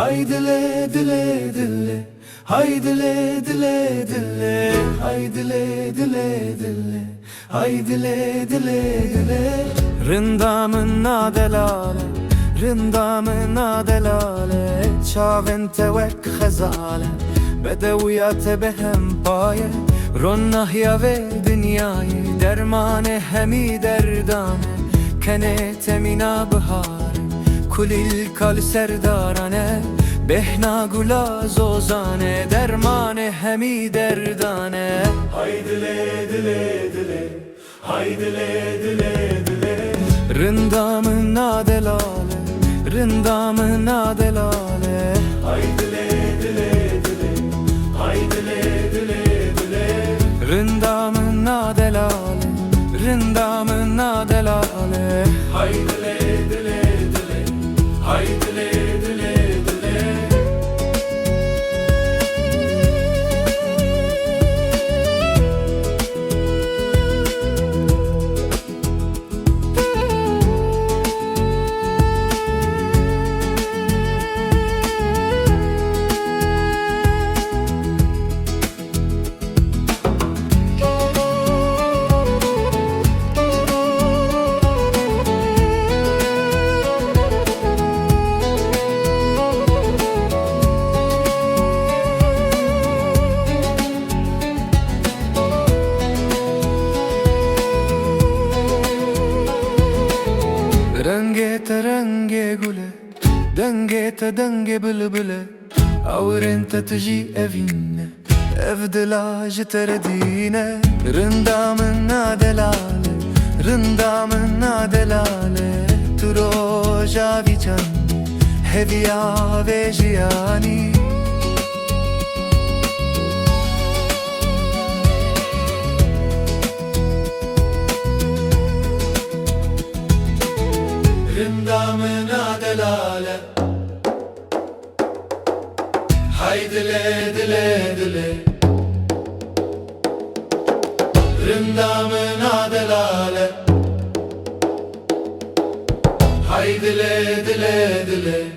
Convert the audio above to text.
Haydile dile dile, haydile dile dile, haydile dile dile, haydile dile dile. Rindamın adelale, rindamın adelale, çavente ve khazale, bedeviyat behem paye, ronnah ya ve dünyayı, dermane hemi derdane, kenete mina bahar. Kulil kal serdarane, behna gula zozane, dermane hemi derdane. Haydile dile dile, haydile dile dile. Rindamın adelale, rindamın adelale. Haydile dile dile, haydile dile dile. Rindamın adelale, rindamın adelale. Haydile dile dile, haydile dile dile. Renge te renge gule, denge te denge bülbüle, avren te tji evine, evdela jiterdine. Rindamın adelale, rindamın adelale, turo javican, heviya ve jiyani. Rindamın adelale, haydile dile dile. Rindamın adelale, haydile dile dile.